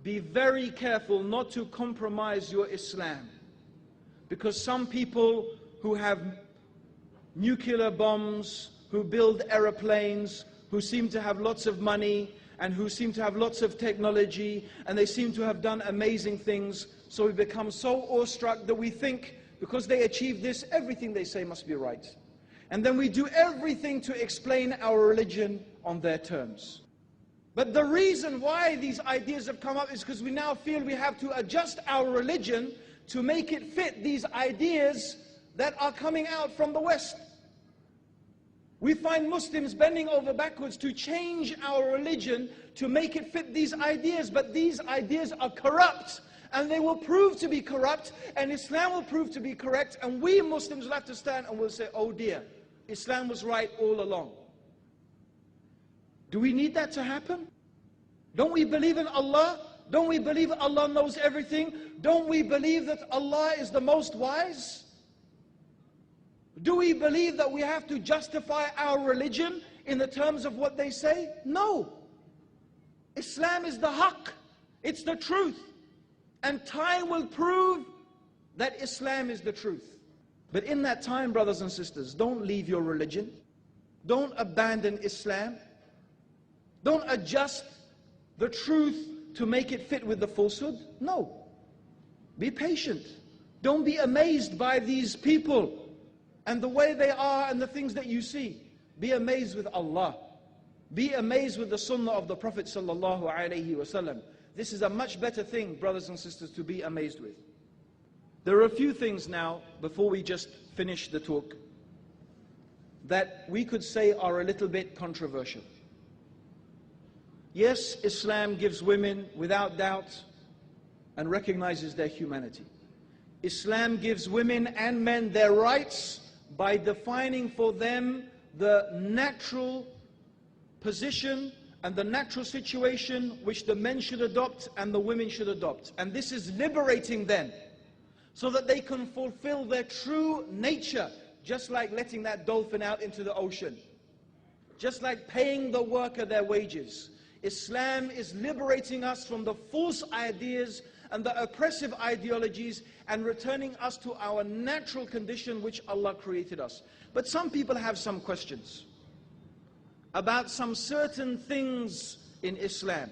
be very careful not to compromise your Islam. Because some people who have nuclear bombs, who build aeroplanes, who seem to have lots of money, and who seem to have lots of technology, and they seem to have done amazing things, so we become so awestruck that we think, because they achieve this, everything they say must be right. And then we do everything to explain our religion on their terms. But the reason why these ideas have come up is because we now feel we have to adjust our religion to make it fit these ideas that are coming out from the West. We find Muslims bending over backwards to change our religion to make it fit these ideas, but these ideas are corrupt, and they will prove to be corrupt, and Islam will prove to be correct, and we Muslims will have to stand and we'll say, oh dear, Islam was right all along. Do we need that to happen? Don't we believe in Allah? Don't we believe Allah knows everything? Don't we believe that Allah is the most wise? Do we believe that we have to justify our religion in the terms of what they say? No. Islam is the haqq. It's the truth. And time will prove that Islam is the truth. But in that time, brothers and sisters, don't leave your religion. Don't abandon Islam. Don't adjust the truth to make it fit with the falsehood. No. Be patient. Don't be amazed by these people and the way they are and the things that you see. Be amazed with Allah. Be amazed with the sunnah of the Prophet sallallahu alaihi wasallam. This is a much better thing, brothers and sisters, to be amazed with. There are a few things now, before we just finish the talk, that we could say are a little bit controversial. Yes, Islam gives women, without doubt, and recognizes their humanity. Islam gives women and men their rights by defining for them the natural position and the natural situation which the men should adopt and the women should adopt. And this is liberating them so that they can fulfill their true nature, just like letting that dolphin out into the ocean, just like paying the worker their wages. Islam is liberating us from the false ideas and the oppressive ideologies and returning us to our natural condition which Allah created us. But some people have some questions about some certain things in Islam.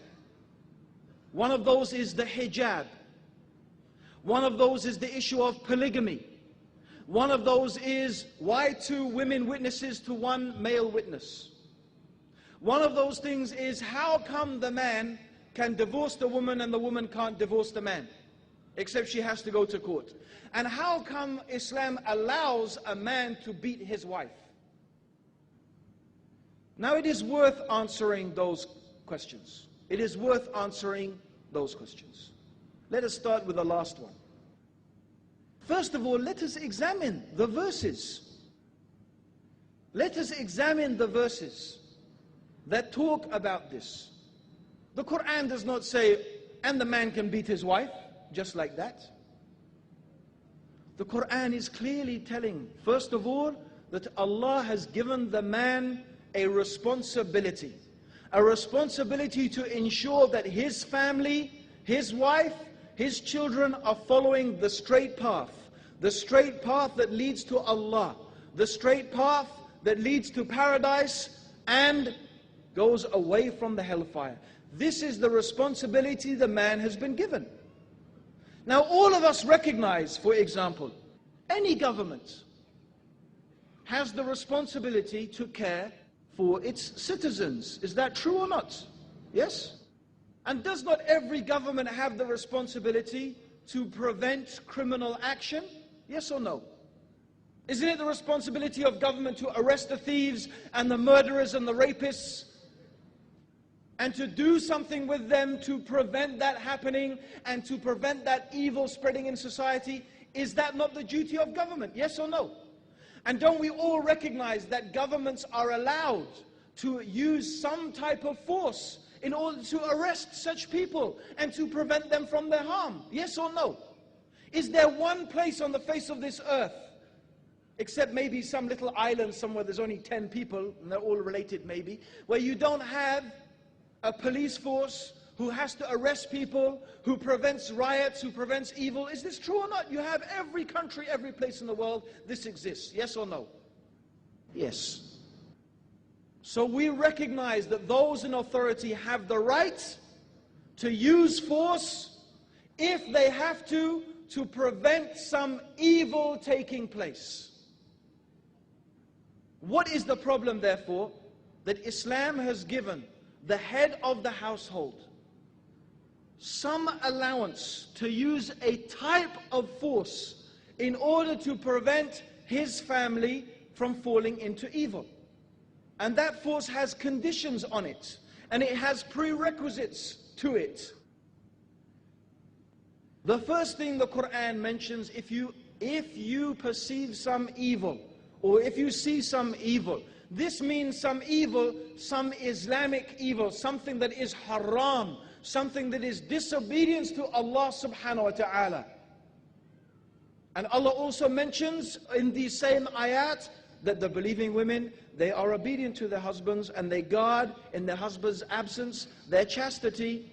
One of those is the hijab. One of those is the issue of polygamy. One of those is why 2 women witnesses to 1 male witness. One of those things is how come the man can divorce the woman and the woman can't divorce the man, except she has to go to court. And how come Islam allows a man to beat his wife? Now it is worth answering those questions. It is worth answering those questions. Let us start with the last one. First of all, let us examine the verses. Let us examine the verses that talk about this. The Quran does not say, and the man can beat his wife, just like that. The Quran is clearly telling, first of all, that Allah has given the man a responsibility to ensure that his family, his wife, his children are following the straight path that leads to Allah, the straight path that leads to paradise and goes away from the hellfire. This is the responsibility the man has been given. Now all of us recognize, for example, any government has the responsibility to care for its citizens. Is that true or not? Yes? And does not every government have the responsibility to prevent criminal action? Yes or no? Isn't it the responsibility of government to arrest the thieves and the murderers and the rapists and to do something with them to prevent that happening and to prevent that evil spreading in society? Is that not the duty of government? Yes or no? And don't we all recognize that governments are allowed to use some type of force in order to arrest such people and to prevent them from their harm? Yes or no? Is there one place on the face of this earth, except maybe some little island somewhere there's only 10 people, and they're all related maybe, where you don't have a police force who has to arrest people, who prevents riots, who prevents evil. Is this true or not? You have every country, every place in the world, this exists. Yes or no? Yes. So we recognize that those in authority have the right to use force if they have to prevent some evil taking place. What is the problem, therefore? That Islam has given the head of the household some allowance to use a type of force in order to prevent his family from falling into evil. And that force has conditions on it, and it has prerequisites to it. The first thing the Quran mentions, if you perceive some evil, or if you see some evil, this means some evil, some Islamic evil, something that is haram, something that is disobedience to Allah subhanahu wa ta'ala. And Allah also mentions in these same ayat that the believing women, they are obedient to their husbands and they guard in their husband's absence their chastity.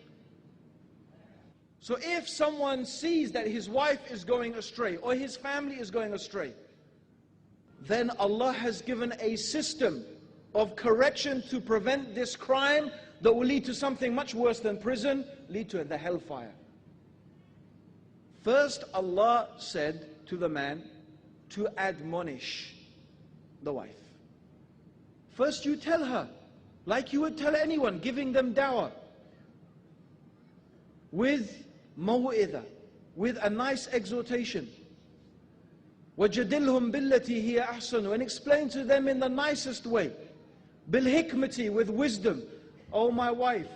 So if someone sees that his wife is going astray or his family is going astray, then Allah has given a system of correction to prevent this crime that will lead to something much worse than prison, lead to the hellfire. First, Allah said to the man to admonish the wife. First you tell her, like you would tell anyone, giving them dawah, with maw'idah, with a nice exhortation. وَجَدِلْهُمْ بِالَّتِي هِيَ أَحْسَنُ, and explain to them in the nicest way. بِالْحِكْمَةِ, with wisdom. Oh my wife,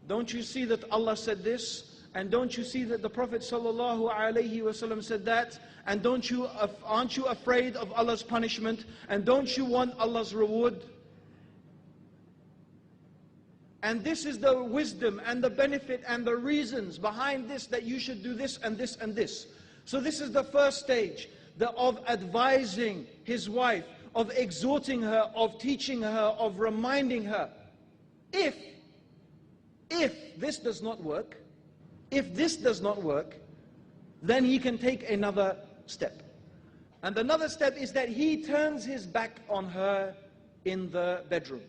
don't you see that Allah said this? And don't you see that the Prophet ﷺ said that? And aren't you afraid of Allah's punishment? And don't you want Allah's reward? And this is the wisdom and the benefit and the reasons behind this, that you should do this and this and this. So this is the first stage of advising his wife, of exhorting her, of teaching her, of reminding her. If this does not work, then he can take another step. And another step is that he turns his back on her in the bedroom.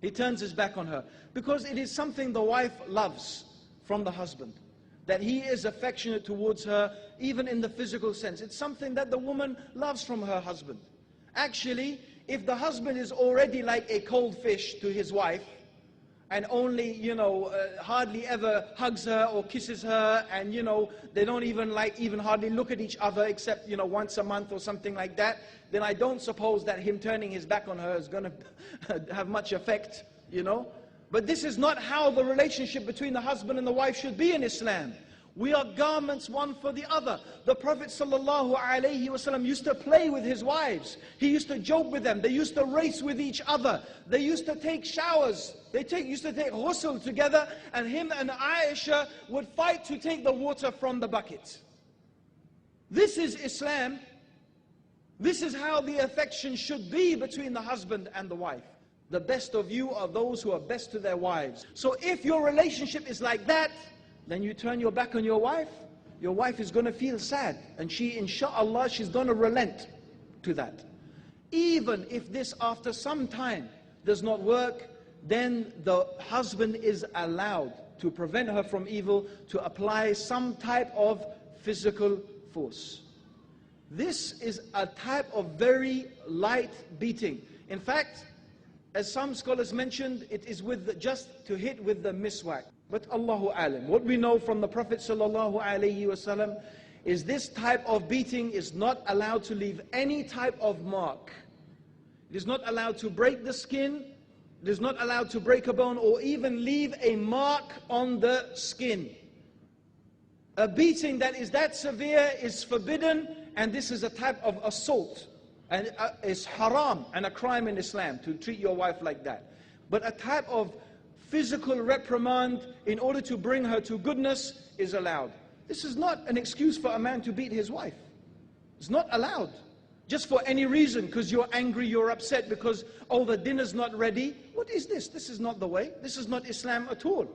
He turns his back on her because it is something the wife loves from the husband, that he is affectionate towards her even in the physical sense. It's something that the woman loves from her husband. Actually, if the husband is already like a cold fish to his wife, and only, hardly ever hugs her or kisses her, and, they don't even hardly look at each other except, once a month or something like that, then I don't suppose that him turning his back on her is going to have much effect, But this is not how the relationship between the husband and the wife should be in Islam. We are garments one for the other. The Prophet ﷺ used to play with his wives. He used to joke with them. They used to race with each other. They used to take showers. Used to take ghusl together, and him and Aisha would fight to take the water from the bucket. This is Islam. This is how the affection should be between the husband and the wife. The best of you are those who are best to their wives. So if your relationship is like that, then you turn your back on your wife is going to feel sad, and inshallah, she's going to relent to that. Even if this after some time does not work, then the husband is allowed to prevent her from evil, to apply some type of physical force. This is a type of very light beating. In fact, as some scholars mentioned, it is just to hit with the miswak. But Allahu alam, what we know from the Prophet ﷺ is this type of beating is not allowed to leave any type of mark. It is not allowed to break the skin. It is not allowed to break a bone or even leave a mark on the skin. A beating that is that severe is forbidden, and this is a type of assault. And it's haram and a crime in Islam to treat your wife like that. But a type of physical reprimand in order to bring her to goodness is allowed. This is not an excuse for a man to beat his wife. It's not allowed. Just for any reason, because you're angry, you're upset, because, the dinner's not ready. What is this? This is not the way. This is not Islam at all.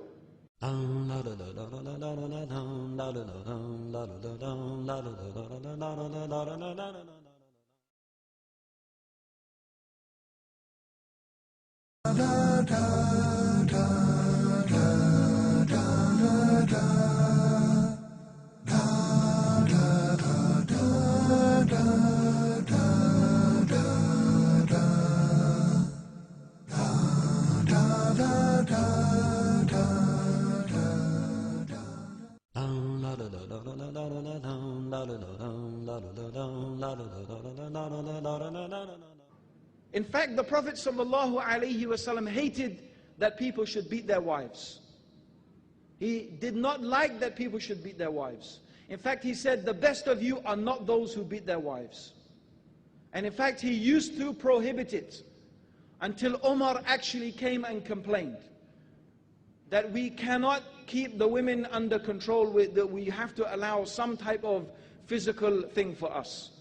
In fact, the Prophet ﷺ hated that people should beat their wives. He did not like that people should beat their wives. In fact, he said, the best of you are not those who beat their wives. And in fact, he used to prohibit it until Umar actually came and complained that we cannot keep the women under control, that we have to allow some type of physical thing for us.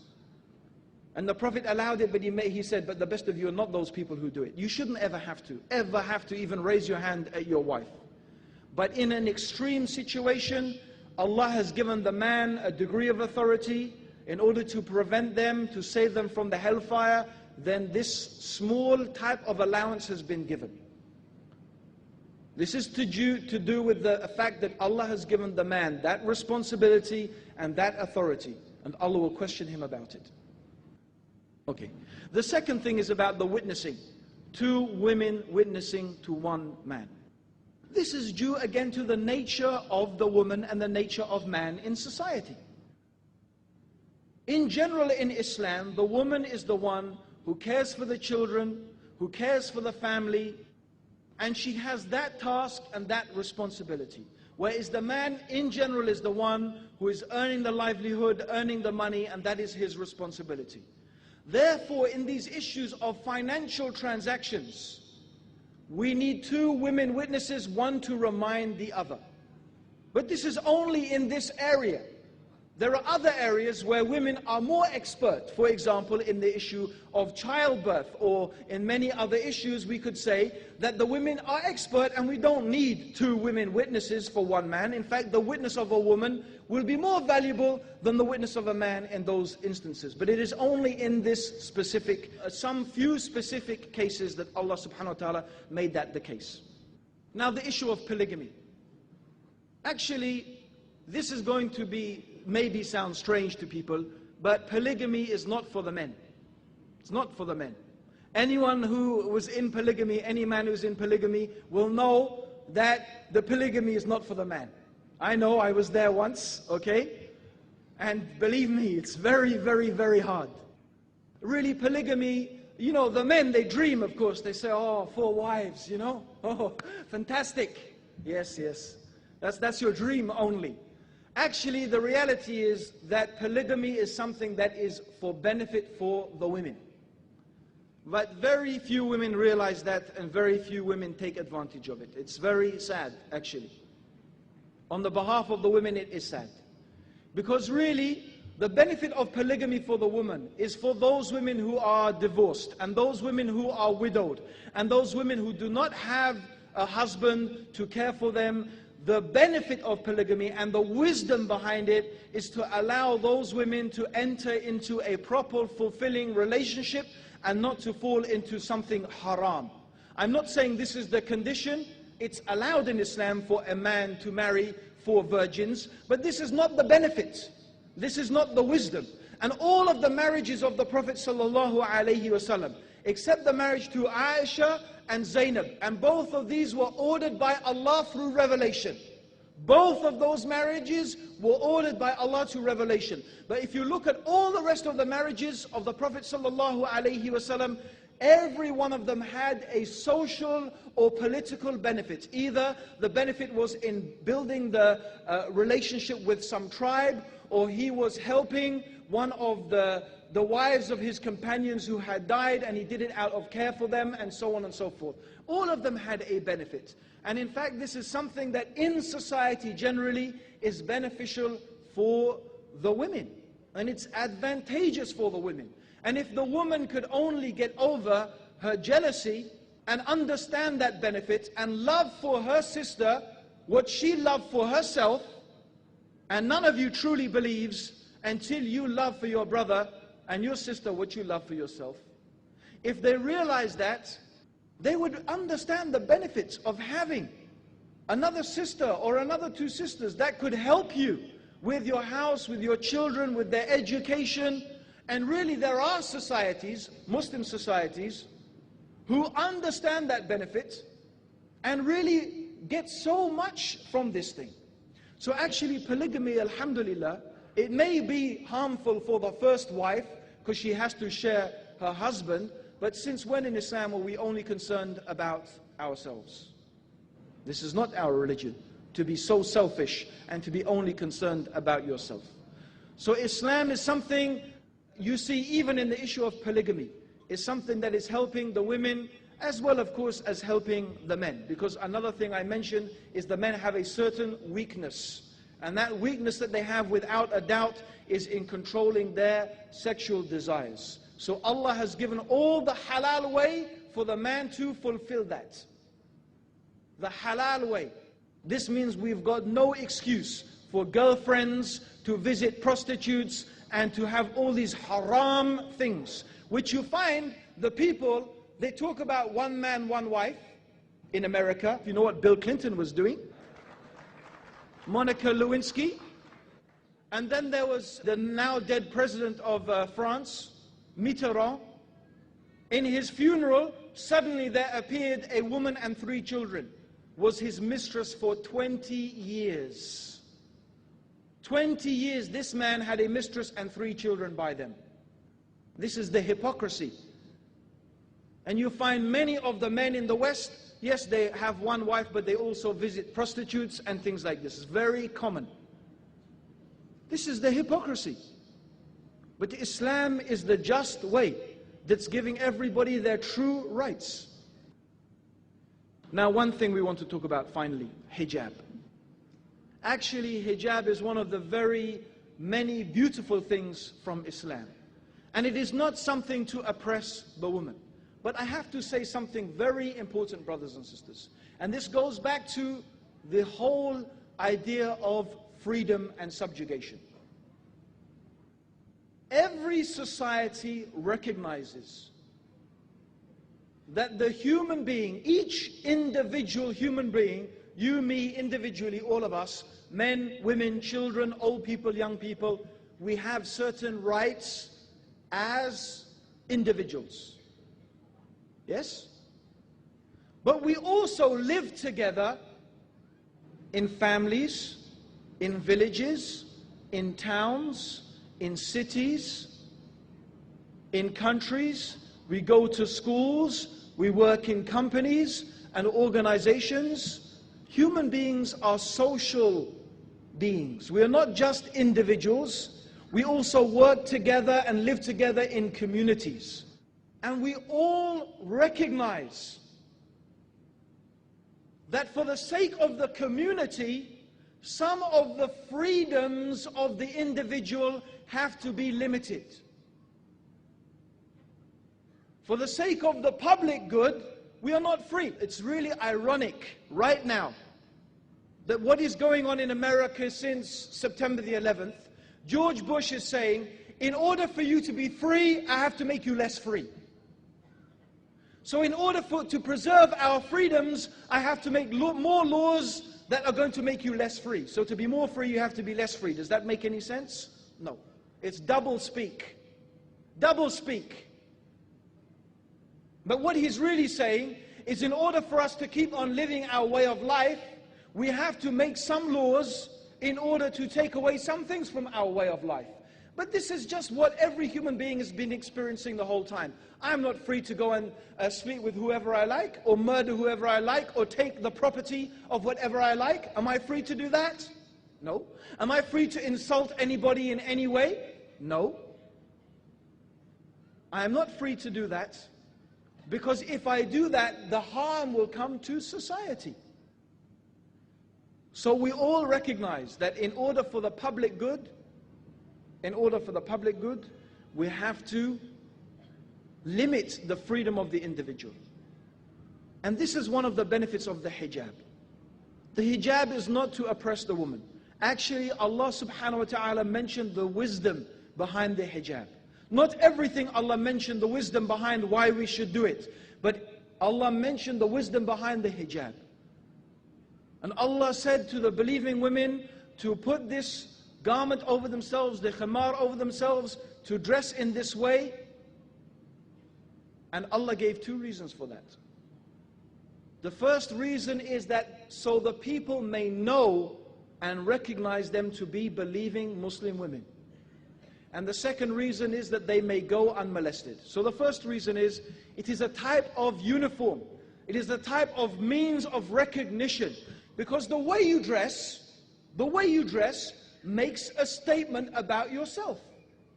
And the Prophet allowed it, but he said, but the best of you are not those people who do it. You shouldn't ever have to even raise your hand at your wife. But in an extreme situation, Allah has given the man a degree of authority in order to prevent them, to save them from the hellfire, then this small type of allowance has been given. This is to do with the fact that Allah has given the man that responsibility and that authority, and Allah will question him about it. Okay. The second thing is about the witnessing. 2 women witnessing to 1 man. This is due again to the nature of the woman and the nature of man in society. In general in Islam, the woman is the one who cares for the children, who cares for the family, and she has that task and that responsibility. Whereas the man in general is the one who is earning the livelihood, earning the money, and that is his responsibility. Therefore, in these issues of financial transactions, we need 2 women witnesses, one to remind the other. But this is only in this area. There are other areas where women are more expert. For example, in the issue of childbirth, or in many other issues, we could say that the women are expert and we don't need 2 women witnesses for 1 man. In fact, the witness of a woman will be more valuable than the witness of a man in those instances. But it is only in this specific, some few specific cases that Allah subhanahu wa ta'ala made that the case. Now the issue of polygamy. Actually, this is going to be, maybe sound strange to people, but polygamy is not for the men. It's not for the men. Anyone who was in polygamy, any man who's in polygamy will know that the polygamy is not for the man. I know, I was there once, okay? And believe me, it's very, very, very hard. Really, polygamy, you know, the men, they dream, of course. They say, oh, 4 wives, you know? Oh, fantastic. Yes, yes. That's your dream only. Actually, the reality is that polygamy is something that is for benefit for the women. But very few women realize that, and very few women take advantage of it. It's very sad, actually. On the behalf of the women, it is sad. Because really, the benefit of polygamy for the woman is for those women who are divorced, and those women who are widowed, and those women who do not have a husband to care for them. The benefit of polygamy and the wisdom behind it is to allow those women to enter into a proper, fulfilling relationship and not to fall into something haram. I'm not saying this is the condition. It's allowed in Islam for a man to marry 4 virgins, but this is not the benefit. This is not the wisdom. And all of the marriages of the Prophet ﷺ, except the marriage to Aisha and Zainab, and both of these were ordered by Allah through revelation. Both of those marriages were ordered by Allah to revelation. But if you look at all the rest of the marriages of the Prophet ﷺ, every one of them had a social or political benefit. Either the benefit was in building the relationship with some tribe, or he was helping one of the wives of his companions who had died, and he did it out of care for them, and so on and so forth. All of them had a benefit. And in fact, this is something that in society generally is beneficial for the women. And it's advantageous for the women. And if the woman could only get over her jealousy and understand that benefit and love for her sister, what she loved for herself, and none of you truly believes until you love for your brother and your sister what you love for yourself. If they realize that, they would understand the benefits of having another sister or another two sisters that could help you with your house, with your children, with their education. And really there are societies, Muslim societies, who understand that benefit and really get so much from this thing. So actually polygamy, alhamdulillah, it may be harmful for the first wife because she has to share her husband, but since when in Islam are we only concerned about ourselves? This is not our religion, to be so selfish and to be only concerned about yourself. So Islam is something you see even in the issue of polygamy. It's something that is helping the women as well, of course, as helping the men. Because another thing I mentioned is the men have a certain weakness. And that weakness that they have without a doubt is in controlling their sexual desires. So Allah has given all the halal way for the man to fulfill that. The halal way. This means we've got no excuse for girlfriends to visit prostitutes and to have all these haram things, which you find the people, they talk about one man, one wife in America. You know what Bill Clinton was doing? Monica Lewinsky. And then there was the now dead president of France, Mitterrand. In his funeral, suddenly there appeared a woman and 3 children. Was his mistress for 20 years. 20 years this man had a mistress and 3 children by them. This is the hypocrisy. And you find many of the men in the West, yes, they have one wife, but they also visit prostitutes and things like this. It's very common. This is the hypocrisy. But Islam is the just way that's giving everybody their true rights. Now, one thing we want to talk about finally, hijab. Actually, hijab is one of the very many beautiful things from Islam. And it is not something to oppress the woman. But I have to say something very important, brothers and sisters. And this goes back to the whole idea of freedom and subjugation. Every society recognizes that the human being, each individual human being, you, me, individually, all of us, men, women, children, old people, young people, we have certain rights as individuals. Yes? But we also live together in families, in villages, in towns, in cities, in countries. We go to schools, we work in companies and organizations. Human beings are social beings. We are not just individuals. We also work together and live together in communities. And we all recognize that for the sake of the community, some of the freedoms of the individual have to be limited. For the sake of the public good, we are not free. It's really ironic right now that what is going on in America since September the 11th, George Bush is saying, in order for you to be free, I have to make you less free. So in order to preserve our freedoms, I have to make more laws that are going to make you less free. So to be more free, you have to be less free. Does that make any sense? No. It's double speak. Double speak. But what he's really saying is in order for us to keep on living our way of life, we have to make some laws in order to take away some things from our way of life. But this is just what every human being has been experiencing the whole time. I'm not free to go and sleep with whoever I like, or murder whoever I like, or take the property of whatever I like. Am I free to do that? No. Am I free to insult anybody in any way? No. I am not free to do that, because if I do that, the harm will come to society. So we all recognize that in order for the public good, we have to limit the freedom of the individual. And this is one of the benefits of the hijab. The hijab is not to oppress the woman. Actually, Allah subhanahu wa ta'ala mentioned the wisdom behind the hijab. Not everything Allah mentioned the wisdom behind why we should do it, but Allah mentioned the wisdom behind the hijab. And Allah said to the believing women to put this garment over themselves, the khimar over themselves, to dress in this way. And Allah gave two reasons for that. The first reason is that so the people may know and recognize them to be believing Muslim women. And the second reason is that they may go unmolested. So the first reason is, it is a type of uniform. It is a type of means of recognition. Because the way you dress makes a statement about yourself.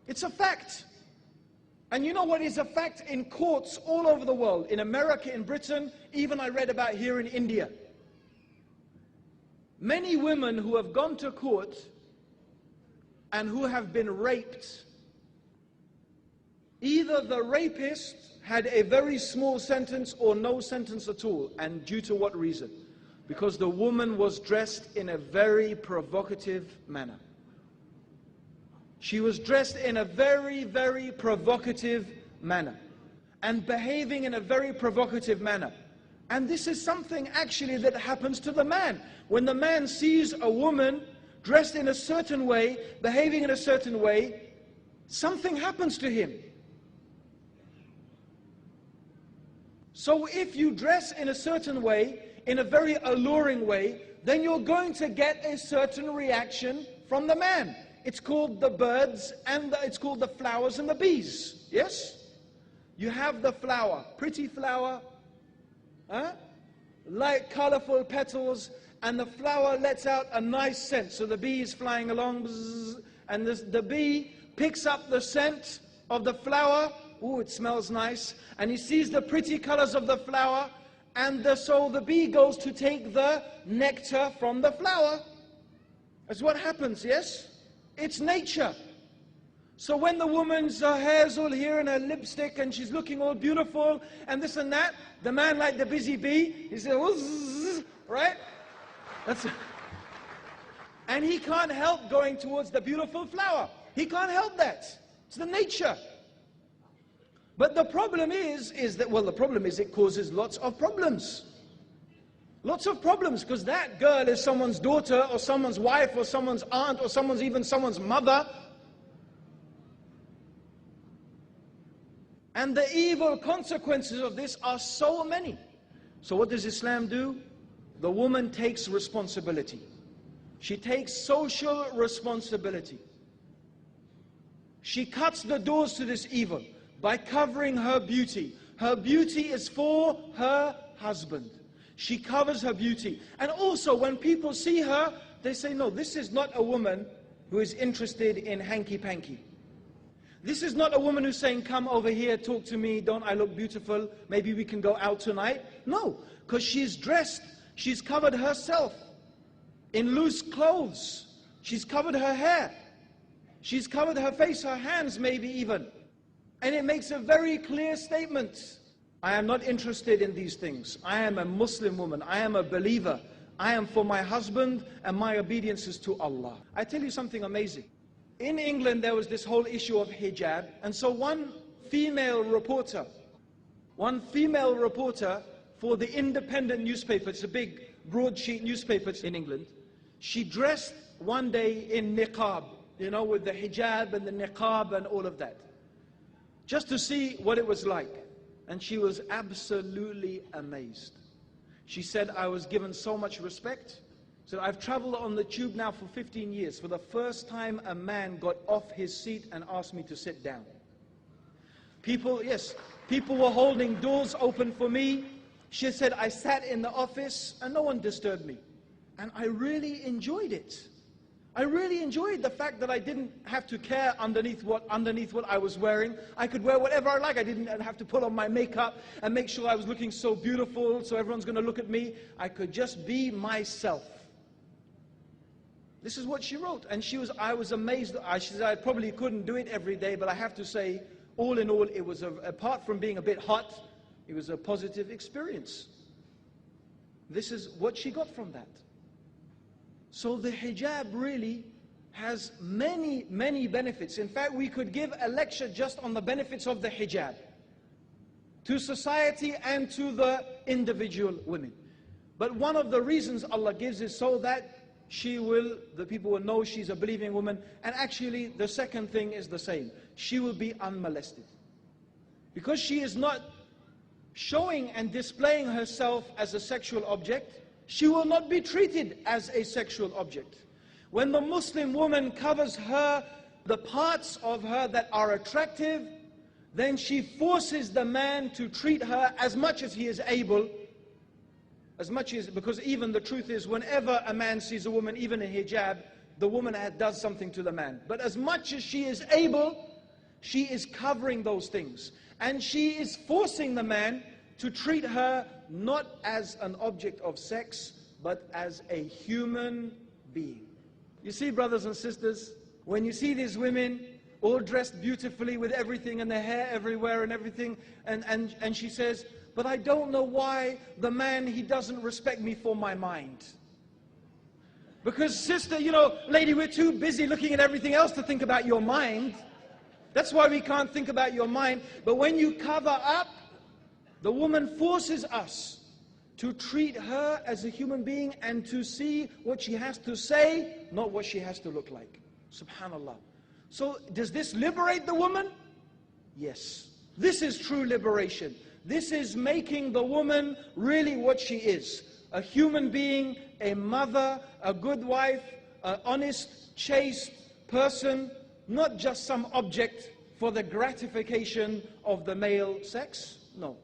It's a fact. And you know what is a fact in courts all over the world, in America, in Britain, even I read about here in India. Many women who have gone to court and who have been raped, either the rapist had a very small sentence or no sentence at all. And due to what reason? Because the woman was dressed in a very provocative manner. She was dressed in a very, very provocative manner and behaving in a very provocative manner. And this is something actually that happens to the man. When the man sees a woman dressed in a certain way, behaving in a certain way, something happens to him. So if you dress in a certain way, in a very alluring way, then you're going to get a certain reaction from the man. It's called the birds and it's called the flowers and the bees. Yes? You have the flower, pretty flower, light colorful petals, and the flower lets out a nice scent. So the bee is flying along, bzzz, and the bee picks up the scent of the flower. Ooh, it smells nice. And he sees the pretty colors of the flower, and so the bee goes to take the nectar from the flower. That's what happens, yes? It's nature. So when the woman's hair's all here and her lipstick and she's looking all beautiful and this and that, the man, like the busy bee, he says, "Wuzz," right? And he can't help going towards the beautiful flower. He can't help that. It's the nature. But the problem is it causes lots of problems. Lots of problems, because that girl is someone's daughter or someone's wife or someone's aunt or even someone's mother. And the evil consequences of this are so many. So what does Islam do? The woman takes responsibility. She takes social responsibility. She cuts the doors to this evil by covering her beauty. Her beauty is for her husband. She covers her beauty. And also when people see her, they say, no, this is not a woman who is interested in hanky-panky. This is not a woman who's saying, come over here, talk to me, don't I look beautiful? Maybe we can go out tonight. No, because she's dressed, she's covered herself in loose clothes. She's covered her hair. She's covered her face, her hands maybe even. And it makes a very clear statement. I am not interested in these things. I am a Muslim woman. I am a believer. I am for my husband and my obedience is to Allah. I tell you something amazing. In England there was this whole issue of hijab, and so one female reporter for the Independent newspaper, it's a big broadsheet newspaper in England, she dressed one day in niqab, you know, with the hijab and the niqab and all of that, just to see what it was like. And she was absolutely amazed. She said, I was given so much respect. So I've traveled on the tube now for 15 years. For the first time, a man got off his seat and asked me to sit down. People were holding doors open for me. She said, I sat in the office and no one disturbed me. And I really enjoyed it. I really enjoyed the fact that I didn't have to care underneath what I was wearing. I could wear whatever I like. I didn't have to put on my makeup and make sure I was looking so beautiful so everyone's going to look at me. I could just be myself. This is what she wrote. And I was amazed. She said, I probably couldn't do it every day, but I have to say, all in all, it was, apart from being a bit hot, it was a positive experience. This is what she got from that. So the hijab really has many, many benefits. In fact, we could give a lecture just on the benefits of the hijab to society and to the individual women. But one of the reasons Allah gives is so that the people will know she's a believing woman. And actually, the second thing is the same. She will be unmolested. Because she is not showing and displaying herself as a sexual object, she will not be treated as a sexual object. When the Muslim woman covers the parts of her that are attractive, then she forces the man to treat her as much as he is able, because even the truth is, whenever a man sees a woman, even in hijab, the woman does something to the man. But as much as she is able, she is covering those things. And she is forcing the man to treat her not as an object of sex, but as a human being. You see, brothers and sisters, when you see these women all dressed beautifully with everything and their hair everywhere and everything, and she says, but I don't know why the man, he doesn't respect me for my mind. Because sister, lady, we're too busy looking at everything else to think about your mind. That's why we can't think about your mind. But when you cover up, the woman forces us to treat her as a human being and to see what she has to say, not what she has to look like. Subhanallah. So does this liberate the woman? Yes. This is true liberation. This is making the woman really what she is. A human being, a mother, a good wife, an honest, chaste person, not just some object for the gratification of the male sex. No.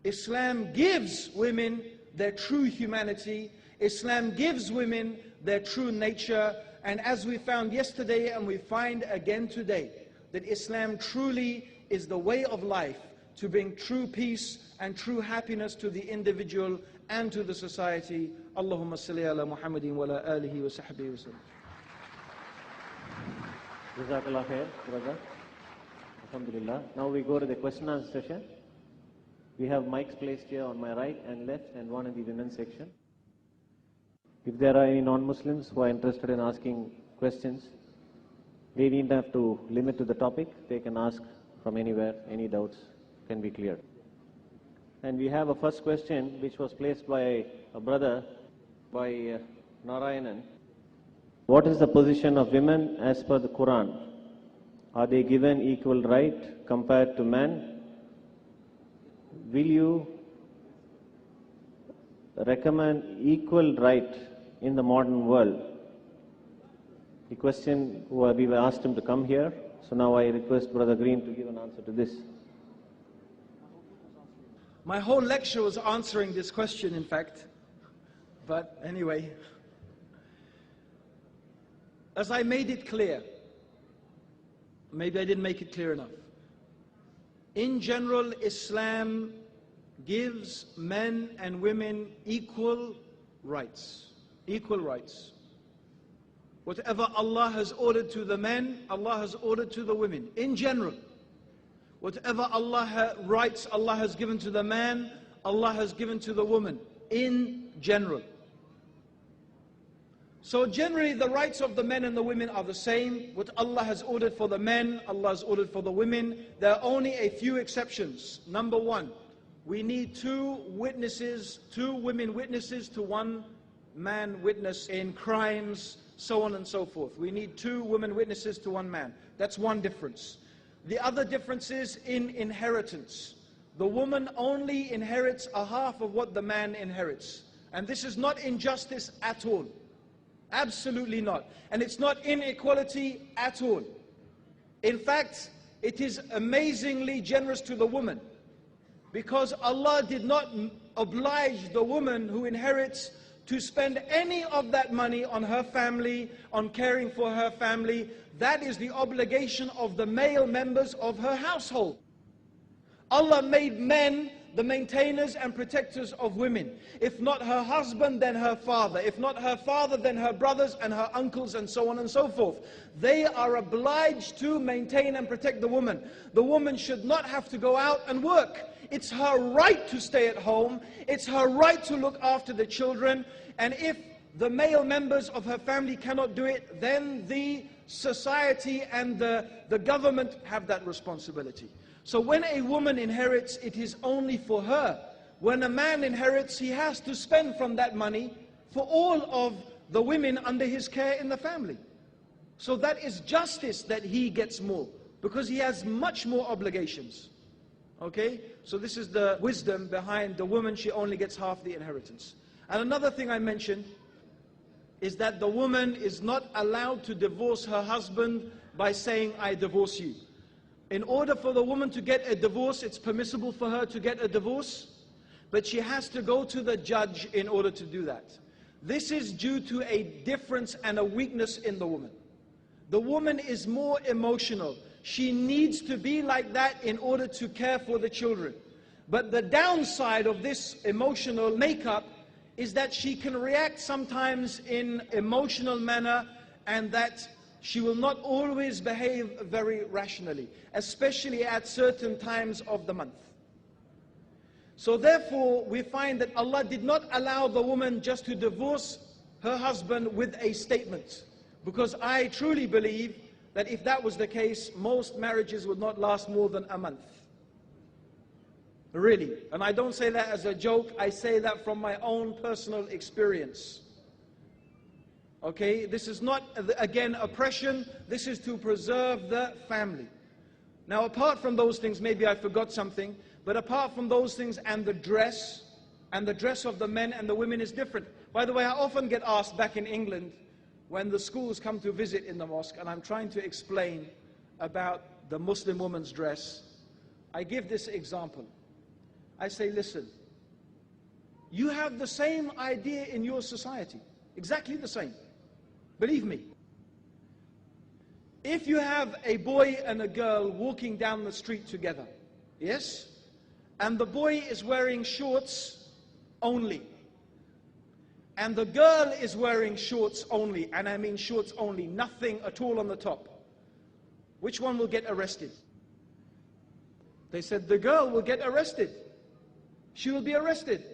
Islam gives women their true humanity. Islam gives women their true nature. And as we found yesterday and we find again today, that Islam truly is the way of life to bring true peace and true happiness to the individual and to the society. Allahumma salli ala Muhammadin wa ala alihi wa sahbihi wa sallam. Jazakallah khair, brother. Alhamdulillah. Now we go to the question and answer session. We have mics placed here on my right and left and one in the women's section. If there are any non-Muslims who are interested in asking questions, they need not have to limit to the topic. They can ask from anywhere, any doubts can be cleared. And we have a first question which was placed by a brother, by Narayanan. What is the position of women as per the Quran? Are they given equal right compared to men? Will you recommend equal right in the modern world? The question, we were asked him to come here, so now I request Brother Green to give an answer to this. My whole lecture was answering this question, in fact. But anyway, as I made it clear, maybe I didn't make it clear enough. In general, Islam gives men and women equal rights. Equal rights. Whatever Allah has ordered to the men, Allah has ordered to the women. In general. Whatever rights Allah has given to the man, Allah has given to the woman. In general. So generally the rights of the men and the women are the same. What Allah has ordered for the men, Allah has ordered for the women. There are only a few exceptions. Number one, we need two women witnesses to one man witness in crimes, so on and so forth. We need two women witnesses to one man. That's one difference. The other difference is in inheritance. The woman only inherits a half of what the man inherits. And this is not injustice at all. Absolutely not. And it's not inequality at all. In fact, it is amazingly generous to the woman. Because Allah did not oblige the woman who inherits to spend any of that money on her family, on caring for her family. That is the obligation of the male members of her household. Allah made men the maintainers and protectors of women. If not her husband, then her father. If not her father, then her brothers and her uncles, and so on and so forth. They are obliged to maintain and protect the woman. The woman should not have to go out and work. It's her right to stay at home. It's her right to look after the children. And if the male members of her family cannot do it, then the society and the government have that responsibility. So when a woman inherits, it is only for her. When a man inherits, he has to spend from that money for all of the women under his care in the family. So that is justice that he gets more, because he has much more obligations. Okay? So this is the wisdom behind the woman, she only gets half the inheritance. And another thing I mentioned is that the woman is not allowed to divorce her husband by saying, I divorce you. In order for the woman to get a divorce, it's permissible for her to get a divorce, but she has to go to the judge in order to do that. This is due to a difference and a weakness in the woman. The woman is more emotional. She needs to be like that in order to care for the children. But the downside of this emotional makeup is that she can react sometimes in emotional manner, and that she will not always behave very rationally, especially at certain times of the month. So therefore, we find that Allah did not allow the woman just to divorce her husband with a statement. Because I truly believe that if that was the case, most marriages would not last more than a month. Really. And I don't say that as a joke, I say that from my own personal experience. Okay? This is not, again, oppression. This is to preserve the family. Now, apart from those things, maybe I forgot something, but apart from those things and the dress of the men and the women is different. By the way, I often get asked back in England, when the schools come to visit in the mosque, and I'm trying to explain about the Muslim woman's dress, I give this example. I say, listen, you have the same idea in your society, exactly the same. Believe me. If you have a boy and a girl walking down the street together, yes, and the boy is wearing shorts only, and the girl is wearing shorts only, and I mean shorts only, nothing at all on the top, which one will get arrested? They said the girl will get arrested. She will be arrested.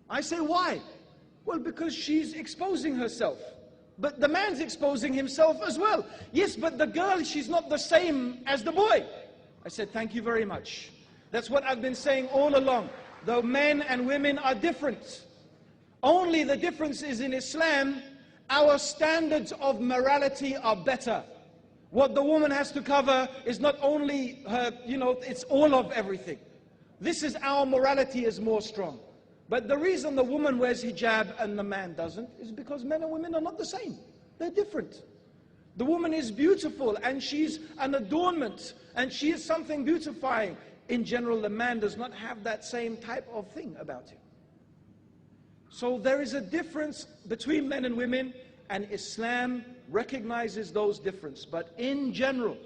I say, why? Well, because she's exposing herself. But the man's exposing himself as well. Yes, but the girl, she's not the same as the boy. I said, thank you very much. That's what I've been saying all along. The men and women are different. Only the difference is in Islam, our standards of morality are better. What the woman has to cover is not only her, it's all of everything. This is our morality is more strong. But the reason the woman wears hijab and the man doesn't is because men and women are not the same. They're different. The woman is beautiful and she's an adornment and she is something beautifying. In general, the man does not have that same type of thing about him. So there is a difference between men and women, and Islam recognizes those differences. But in general,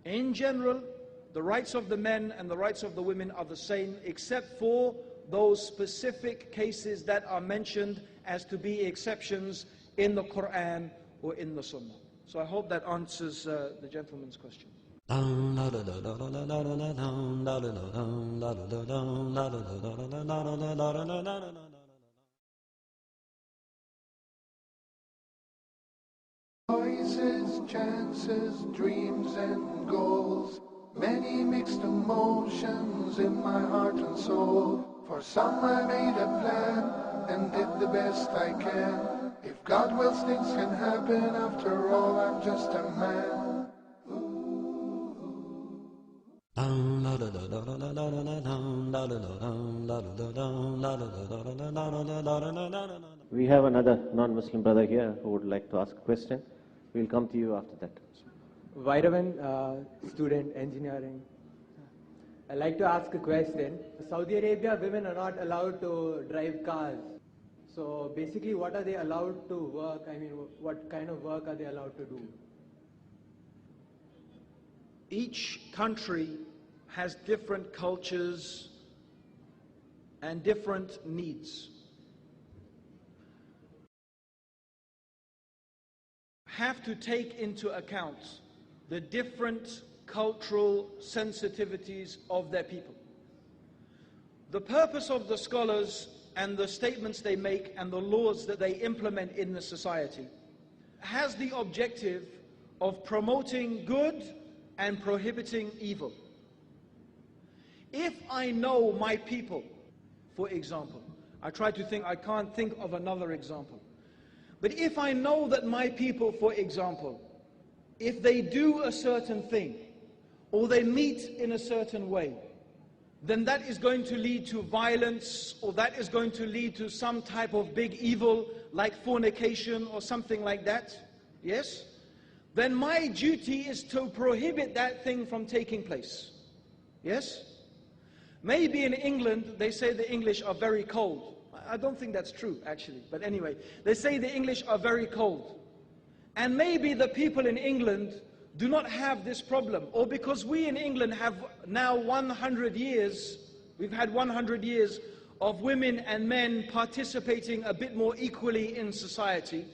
the rights of the men and the rights of the women are the same, except for those specific cases that are mentioned as to be exceptions in the Quran or in the Sunnah. So I hope that answers the gentleman's question. Choices, chances, dreams and goals, many mixed emotions in my heart and soul. For some I made a plan and did the best I can. If God wills, things can happen, after all I'm just a man. We have another non-Muslim brother here who would like to ask a question. We'll come to you after that. Vitamin student, engineering. I'd like to ask a question. Saudi Arabia, women are not allowed to drive cars. So basically, what are they allowed to work? I mean, what kind of work are they allowed to do? Each country has different cultures and different needs. Have to take into account the different cultural sensitivities of their people. The purpose of the scholars and the statements they make and the laws that they implement in the society has the objective of promoting good and prohibiting evil. If I know my people, for example, I try to think, I can't think of another example. But if I know that my people, for example, if they do a certain thing, or they meet in a certain way, then that is going to lead to violence, or that is going to lead to some type of big evil, like fornication or something like that, yes? Then my duty is to prohibit that thing from taking place, yes? Maybe in England, they say the English are very cold. I don't think that's true, actually, but anyway, they say the English are very cold. And maybe the people in England do not have this problem, or because we in England have now 100 years, we've had 100 years of women and men participating a bit more equally in society,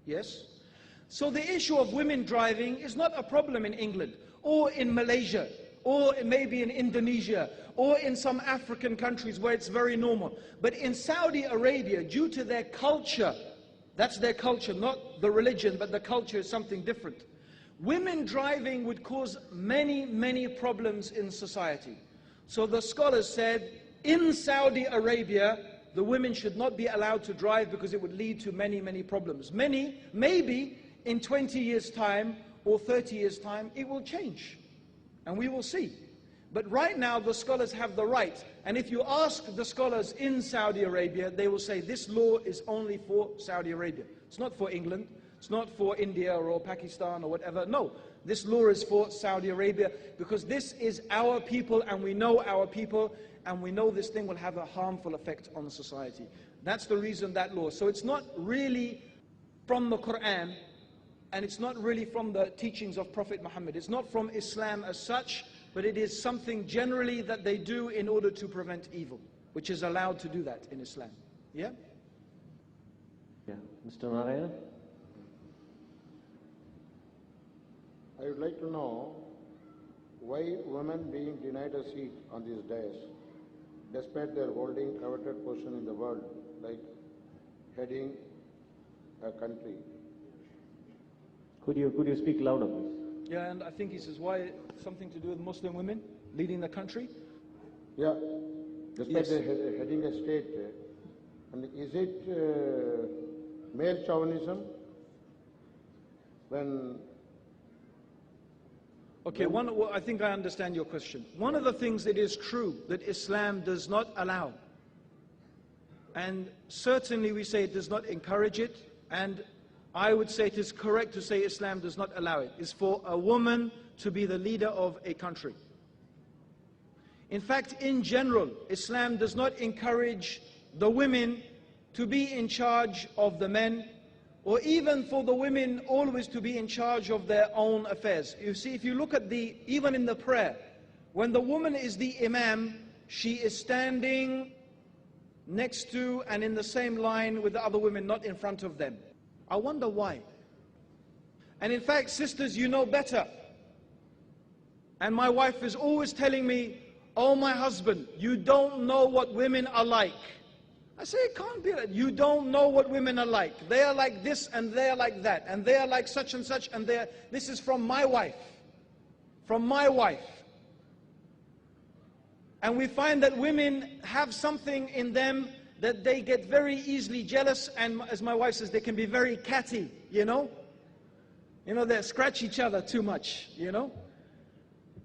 yes? So the issue of women driving is not a problem in England, or in Malaysia, or maybe in Indonesia, or in some African countries where it's very normal. But in Saudi Arabia, due to their culture, that's their culture, not the religion, but the culture is something different. Women driving would cause many, many problems in society. So the scholars said, in Saudi Arabia, the women should not be allowed to drive because it would lead to many, many problems. Maybe in 20 years' time or 30 years' time, it will change. And we will see. But right now, the scholars have the right. And if you ask the scholars in Saudi Arabia, they will say this law is only for Saudi Arabia. It's not for England. It's not for India or Pakistan or whatever. No, this law is for Saudi Arabia because this is our people and we know our people and we know this thing will have a harmful effect on the society. That's the reason that law. So it's not really from the Quran and it's not really from the teachings of Prophet Muhammad. It's not from Islam as such, but it is something generally that they do in order to prevent evil, which is allowed to do that in Islam. Yeah? Yeah. Mr. Narayana? I would like to know why women being denied a seat on these days, despite their holding coveted position in the world, like heading a country. Could you speak louder, please? Yeah, and I think he says, why something to do with Muslim women leading the country? Yeah, despite Yes. their heading a state, and is it male chauvinism when Okay, well, I think I understand your question. One of the things that is true that Islam does not allow, and certainly we say it does not encourage it, and I would say it is correct to say Islam does not allow it, is for a woman to be the leader of a country. In fact, in general, Islam does not encourage the women to be in charge of the men, or even for the women always to be in charge of their own affairs. You see, if you look at even in the prayer, when the woman is the imam, she is standing next to and in the same line with the other women, not in front of them. I wonder why. And in fact, sisters, you know better. And my wife is always telling me, oh my husband, you don't know what women are like. I say, it can't be that. You don't know what women are like. They are like this and they are like that. And they are like such and such and this is from my wife. From my wife. And we find that women have something in them that they get very easily jealous, and as my wife says, they can be very catty, you know? You know, they scratch each other too much, you know?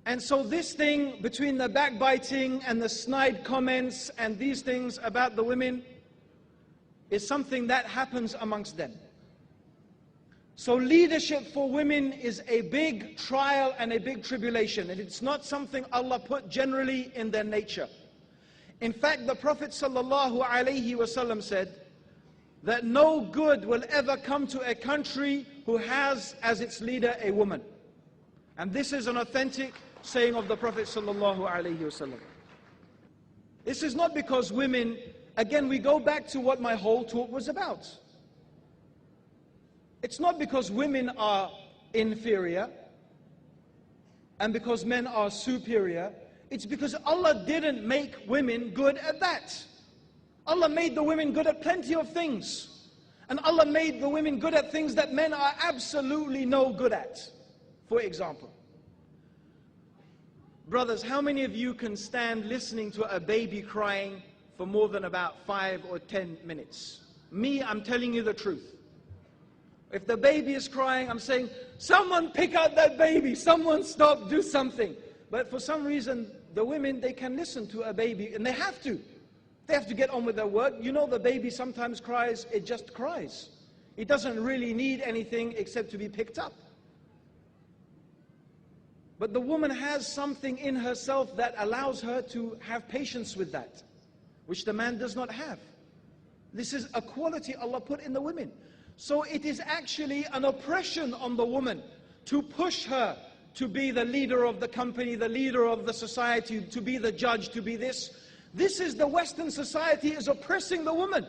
And so this thing between the backbiting and the snide comments and these things about the women is something that happens amongst them. So leadership for women is a big trial and a big tribulation, and it's not something Allah put generally in their nature. In fact, the Prophet ﷺ said that no good will ever come to a country who has as its leader a woman. And this is an authentic saying of the Prophet ﷺ. This is not because women, again we go back to what my whole talk was about. It's not because women are inferior and because men are superior. It's because Allah didn't make women good at that. Allah made the women good at plenty of things. And Allah made the women good at things that men are absolutely no good at. For example, brothers, how many of you can stand listening to a baby crying for more than about 5 or 10 minutes? Me, I'm telling you the truth. If the baby is crying, I'm saying, someone pick out that baby, someone stop, do something. But for some reason, the women, they can listen to a baby, and they have to. They have to get on with their work. You know, the baby sometimes cries, it just cries. It doesn't really need anything except to be picked up. But the woman has something in herself that allows her to have patience with that, which the man does not have. This is a quality Allah put in the women. So it is actually an oppression on the woman to push her to be the leader of the company, the leader of the society, to be the judge, to be this. This is the Western society is oppressing the woman.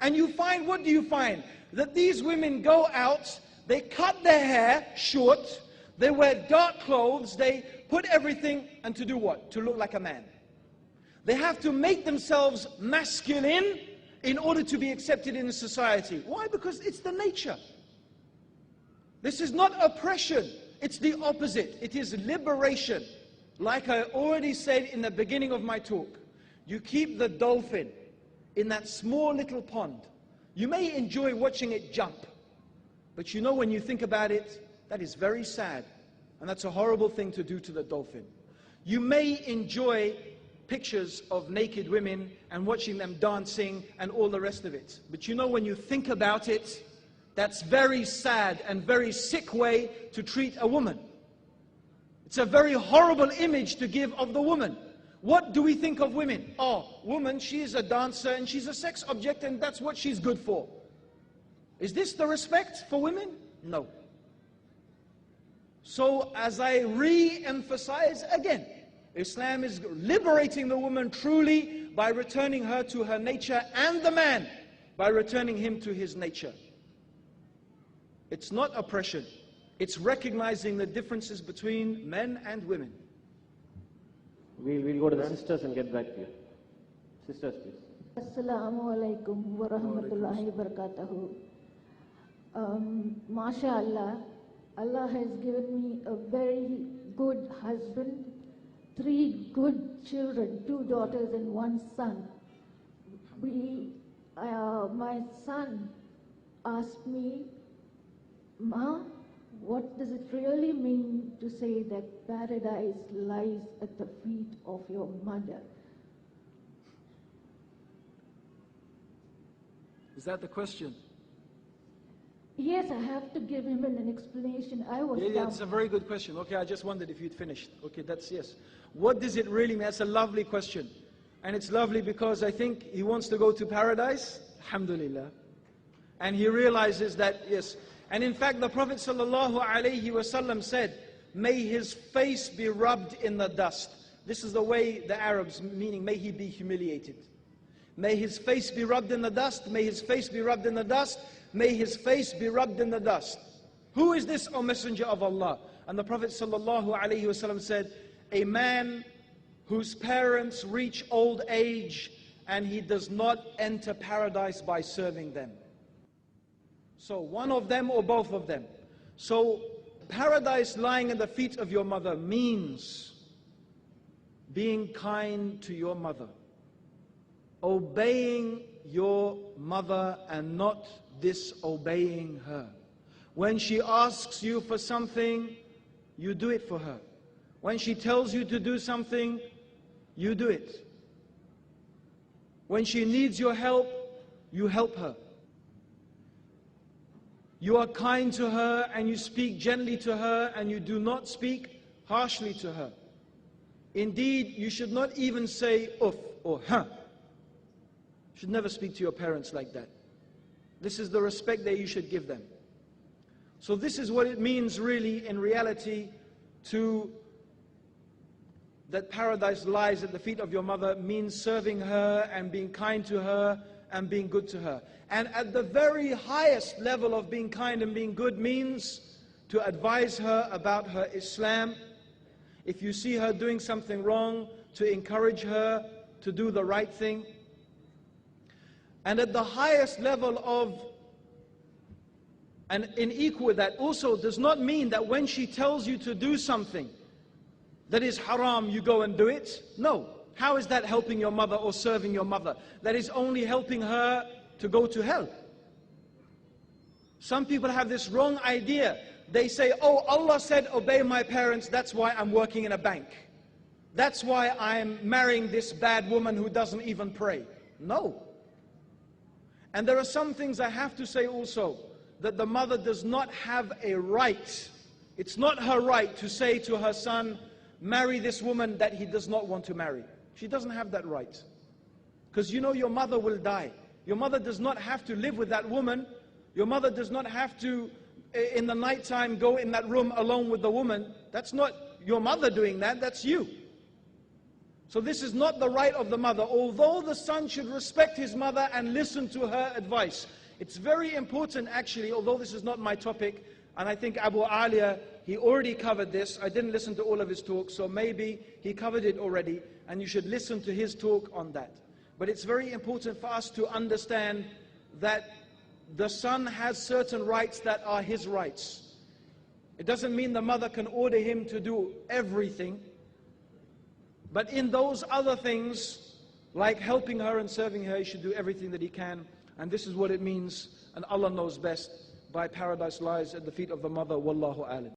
And you find, what do you find? That these women go out, they cut their hair short, they wear dark clothes, they put everything, and to do what? To look like a man. They have to make themselves masculine in order to be accepted in society. Why? Because it's the nature. This is not oppression, it's the opposite. It is liberation. Like I already said in the beginning of my talk, you keep the dolphin in that small little pond. You may enjoy watching it jump, but you know, when you think about it, that is very sad, and that's a horrible thing to do to the dolphin. You may enjoy pictures of naked women and watching them dancing and all the rest of it, but you know, when you think about it, that's very sad and very sick way to treat a woman. It's a very horrible image to give of the woman. What do we think of women? Oh, woman, she is a dancer and she's a sex object and that's what she's good for. Is this the respect for women? No. So as I re-emphasize again, Islam is liberating the woman truly by returning her to her nature, and the man by returning him to his nature. It's not oppression. It's recognizing the differences between men and women. We'll go to the sisters and get back to you. Sisters, please. Assalamu alaikum wa rahmatullahi wa barakatuhu. MashaAllah, Allah has given me a very good husband, 3 good children, 2 daughters and 1 son. My son asked me, Ma, what does it really mean to say that paradise lies at the feet of your mother? Is that the question? Yes, I have to give him an explanation. I was Yeah, it's a very good question. Okay, I just wondered if you'd finished. Okay, that's yes. What does it really mean? That's a lovely question. And it's lovely because I think he wants to go to paradise, alhamdulillah. And he realizes that, yes. And in fact, the Prophet ﷺ said, may his face be rubbed in the dust. This is the way the Arabs, meaning may he be humiliated. May his face be rubbed in the dust, may his face be rubbed in the dust, may his face be rubbed in the dust. Who is this, O Messenger of Allah? And the Prophet ﷺ said, a man whose parents reach old age and he does not enter paradise by serving them. So one of them or both of them. So paradise lying at the feet of your mother means being kind to your mother, obeying your mother and not disobeying her. When she asks you for something, you do it for her. When she tells you to do something, you do it. When she needs your help, you help her. You are kind to her and you speak gently to her and you do not speak harshly to her. Indeed, you should not even say uff or huh. You should never speak to your parents like that. This is the respect that you should give them. So this is what it means really in reality to that paradise lies at the feet of your mother, means serving her and being kind to her and being good to her. And at the very highest level of being kind and being good means to advise her about her Islam. If you see her doing something wrong, to encourage her to do the right thing. And at the highest level of, and in equal with that, also does not mean that when she tells you to do something that is haram, you go and do it. No. How is that helping your mother or serving your mother? That is only helping her to go to hell. Some people have this wrong idea. They say, oh, Allah said obey my parents, that's why I'm working in a bank. That's why I'm marrying this bad woman who doesn't even pray. No. And there are some things I have to say also, that the mother does not have a right. It's not her right to say to her son, marry this woman that he does not want to marry. She doesn't have that right. Because you know your mother will die. Your mother does not have to live with that woman. Your mother does not have to, in the nighttime, go in that room alone with the woman. That's not your mother doing that, that's you. So this is not the right of the mother. Although the son should respect his mother and listen to her advice. It's very important actually, although this is not my topic, and I think Abu Aliya, he already covered this. I didn't listen to all of his talks, so maybe he covered it already, and you should listen to his talk on that. But it's very important for us to understand that the son has certain rights that are his rights. It doesn't mean the mother can order him to do everything. But in those other things, like helping her and serving her, he should do everything that he can. And this is what it means, and Allah knows best, by paradise lies at the feet of the mother. Wallahu alim.